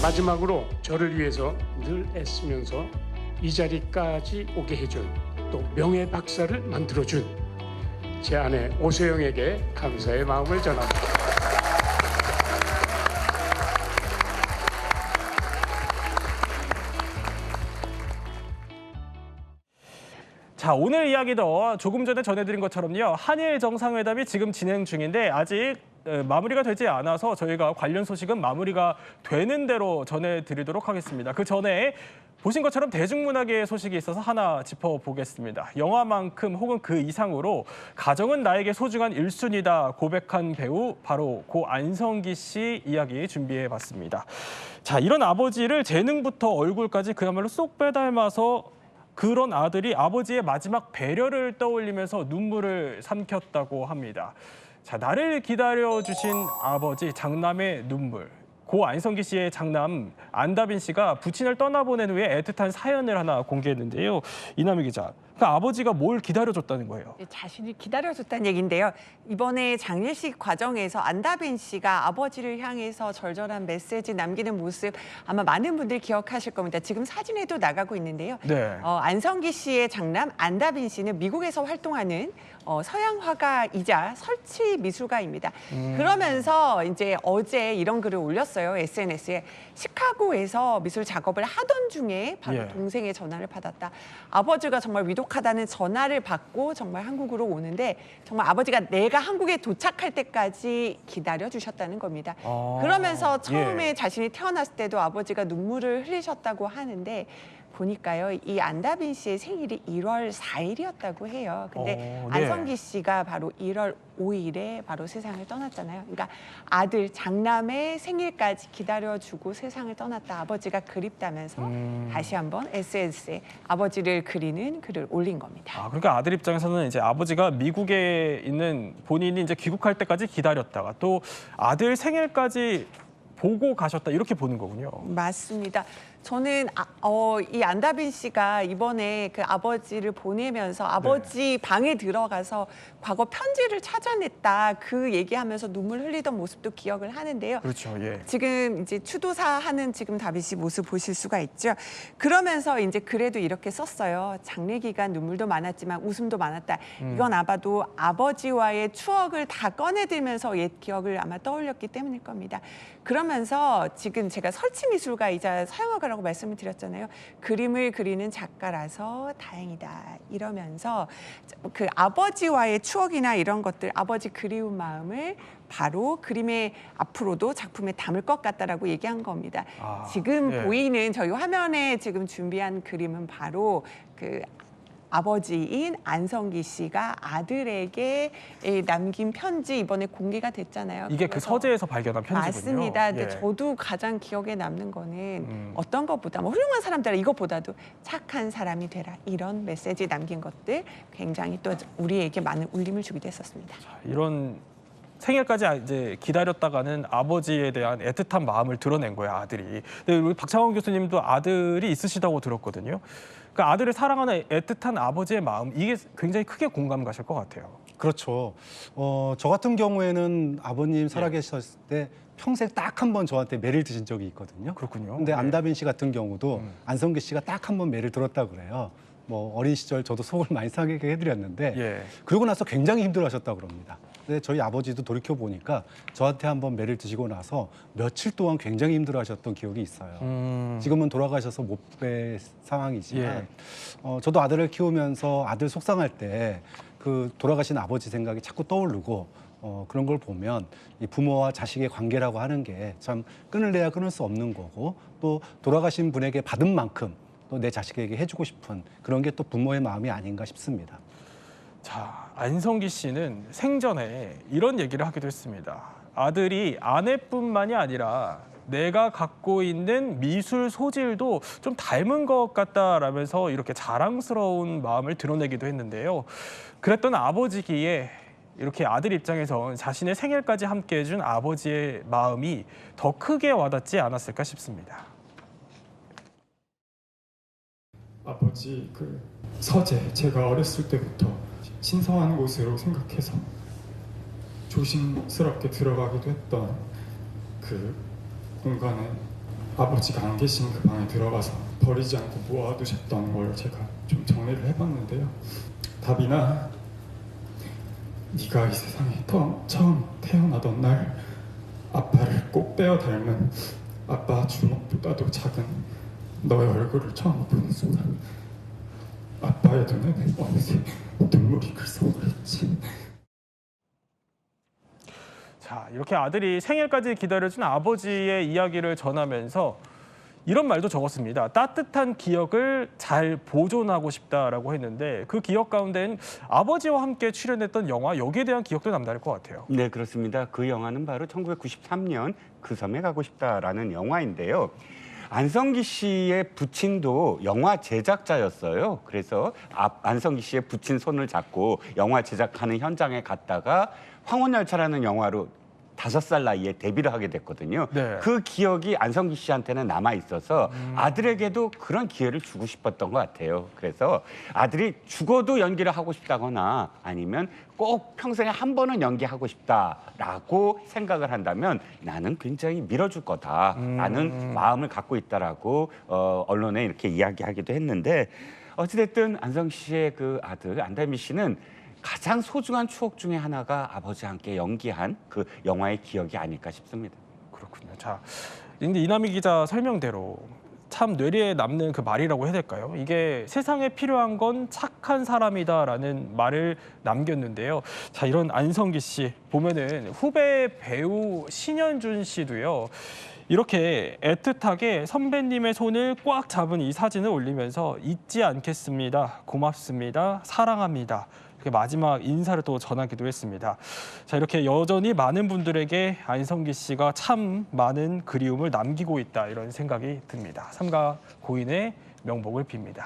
마지막으로 저를 위해서 늘 애쓰면서 이 자리까지 오게 해준 또 명예 박사를 만들어준 제 아내 오소영에게 감사의 마음을 전합니다. 자, 오늘 이야기도 조금 전에 전해드린 것처럼요. 한일 정상회담이 지금 진행 중인데 아직 마무리가 되지 않아서 저희가 관련 소식은 마무리가 되는 대로 전해드리도록 하겠습니다. 그 전에 보신 것처럼 대중문화계의 소식이 있어서 하나 짚어보겠습니다. 영화만큼 혹은 그 이상으로 가정은 나에게 소중한 1순위다 고백한 배우 바로 고 안성기 씨 이야기 준비해봤습니다. 자, 이런 아버지를 재능부터 얼굴까지 그야말로 쏙 빼닮아서 그런 아들이 아버지의 마지막 배려를 떠올리면서 눈물을 삼켰다고 합니다. 자, 나를 기다려주신 아버지, 장남의 눈물. 고 안성기 씨의 장남 안다빈 씨가 부친을 떠나보낸 후에 애틋한 사연을 하나 공개했는데요. 이남희 기자, 그 아버지가 뭘 기다려줬다는 거예요? 자신이 기다려줬다는 얘기인데요. 이번에 장례식 과정에서 안다빈 씨가 아버지를 향해서 절절한 메시지 남기는 모습 아마 많은 분들 기억하실 겁니다. 지금 사진에도 나가고 있는데요. 네. 안성기 씨의 장남 안다빈 씨는 미국에서 활동하는 서양 화가이자 설치 미술가입니다. 그러면서 이제 어제 이런 글을 올렸어요. SNS에. 시카고에서 미술 작업을 하던 중에 바로 예. 동생의 전화를 받았다. 아버지가 정말 위독하다는 전화를 받고 정말 한국으로 오는데 정말 아버지가 내가 한국에 도착할 때까지 기다려 주셨다는 겁니다. 그러면서 처음에 자신이 태어났을 때도 아버지가 눈물을 흘리셨다고 하는데 보니까요, 이 안다빈 씨의 생일이 1월 4일이었다고 해요. 근데 네. 안성기 씨가 바로 1월 5일에 바로 세상을 떠났잖아요. 그러니까 아들, 장남의 생일까지 기다려주고 세상을 떠났다. 아버지가 그립다면서 다시 한번 SNS에 아버지를 그리는 글을 올린 겁니다. 그러니까 아들 입장에서는 이제 아버지가 미국에 있는 본인이 이제 귀국할 때까지 기다렸다가 또 아들 생일까지 보고 가셨다 이렇게 보는 거군요. 맞습니다. 저는 이 안다빈 씨가 이번에 그 아버지를 보내면서 아버지 방에 들어가서 과거 편지를 찾아냈다 그 얘기하면서 눈물 흘리던 모습도 기억을 하는데요. 그렇죠. 예. 지금 이제 추도사 하는 지금 다빈 씨 모습 보실 수가 있죠. 그러면서 이제 그래도 이렇게 썼어요. 장례 기간 눈물도 많았지만 웃음도 많았다. 이건 아마도 아버지와의 추억을 다 꺼내들면서 옛 기억을 아마 떠올렸기 때문일 겁니다. 그러면서 지금 제가 설치미술가이자 서양화가라고 말씀을 드렸잖아요. 그림을 그리는 작가라서 다행이다. 이러면서 그 아버지와의 추억이나 이런 것들, 아버지 그리운 마음을 바로 그림에 앞으로도 작품에 담을 것 같다라고 얘기한 겁니다. 지금 예. 보이는 저희 화면에 지금 준비한 그림은 바로 그 아버지인 안성기 씨가 아들에게 남긴 편지 이번에 공개가 됐잖아요. 이게 그 서재에서 발견한 편지군요. 맞습니다. 근데 예. 저도 가장 기억에 남는 거는 어떤 것보다 뭐 훌륭한 사람들 이것보다도 착한 사람이 되라 이런 메시지 남긴 것들 굉장히 또 우리에게 많은 울림을 주기도 했었습니다. 이런 생일까지 이제 기다렸다가는 아버지에 대한 애틋한 마음을 드러낸 거예요, 아들이. 근데 우리 박창원 교수님도 아들이 있으시다고 들었거든요. 그 아들을 사랑하는 애틋한 아버지의 마음, 이게 굉장히 크게 공감 가실 것 같아요. 그렇죠. 저 같은 경우에는 아버님 살아계셨을 때 평생 딱 한 번 저한테 매를 드신 적이 있거든요. 그렇군요. 근데 네. 안다빈 씨 같은 경우도 안성기 씨가 딱 한 번 매를 들었다 그래요. 뭐 어린 시절 저도 속을 많이 상하게 해드렸는데 예. 그러고 나서 굉장히 힘들어하셨다고 그럽니다. 근데 저희 아버지도 돌이켜 보니까 저한테 한번 매를 드시고 나서 며칠 동안 굉장히 힘들어하셨던 기억이 있어요. 지금은 돌아가셔서 못 뵐 상황이지만 저도 아들을 키우면서 아들 속상할 때 그 돌아가신 아버지 생각이 자꾸 떠오르고 그런 걸 보면 이 부모와 자식의 관계라고 하는 게 참 끊을래야 끊을 수 없는 거고 또 돌아가신 분에게 받은 만큼 또 내 자식에게 해주고 싶은 그런 게 또 부모의 마음이 아닌가 싶습니다. 자, 안성기 씨는 생전에 이런 얘기를 하기도 했습니다. 아들이 아내뿐만이 아니라 내가 갖고 있는 미술 소질도 좀 닮은 것 같다라면서 이렇게 자랑스러운 마음을 드러내기도 했는데요. 그랬던 아버지기에 이렇게 아들 입장에선 자신의 생일까지 함께 해준 아버지의 마음이 더 크게 와닿지 않았을까 싶습니다. 아버지 그 서재 제가 어렸을 때부터 신성한 곳으로 생각해서 조심스럽게 들어가기도 했던 그 공간에 아버지가 안 계신 그 방에 들어가서 버리지 않고 모아두셨던 걸 제가 좀 정리를 해봤는데요. 다빈아, 네가 이 세상에 처음 태어나던 날 아빠를 꼭 빼어 닮은 아빠 주먹보다도 작은 너의 얼굴을 처음 보는 순간 아빠의 눈에는 어느새 눈물이 글썽거렸지. 자, 이렇게 아들이 생일까지 기다려준 아버지의 이야기를 전하면서 이런 말도 적었습니다. 따뜻한 기억을 잘 보존하고 싶다라고 했는데 그 기억 가운데는 아버지와 함께 출연했던 영화 여기에 대한 기억도 남다를 것 같아요. 네, 그렇습니다. 그 영화는 바로 1993년 그 섬에 가고 싶다라는 영화인데요. 안성기 씨의 부친도 영화 제작자였어요. 그래서 안성기 씨의 부친 손을 잡고 영화 제작하는 현장에 갔다가 황혼열차라는 영화로 5살 나이에 데뷔를 하게 됐거든요. 네. 그 기억이 안성기 씨한테는 남아 있어서 아들에게도 그런 기회를 주고 싶었던 것 같아요. 그래서 아들이 죽어도 연기를 하고 싶다거나 아니면 꼭 평생에 한 번은 연기하고 싶다라고 생각을 한다면 나는 굉장히 밀어줄 거다라는 마음을 갖고 있다라고 언론에 이렇게 이야기하기도 했는데 어찌됐든 안성기 씨의 그 아들 안다미 씨는 가장 소중한 추억 중에 하나가 아버지와 함께 연기한 그 영화의 기억이 아닐까 싶습니다. 그렇군요. 자, 근데 이남희 기자 설명대로 참 뇌리에 남는 그 말이라고 해야 될까요? 이게 세상에 필요한 건 착한 사람이다라는 말을 남겼는데요. 자, 이런 안성기 씨 보면은 후배 배우 신현준 씨도요. 이렇게 애틋하게 선배님의 손을 꽉 잡은 이 사진을 올리면서 잊지 않겠습니다. 고맙습니다. 사랑합니다. 이렇게 마지막 인사를 또 전하기도 했습니다. 자, 이렇게 여전히 많은 분들에게 안성기 씨가 참 많은 그리움을 남기고 있다 이런 생각이 듭니다. 삼가 고인의 명복을 빕니다.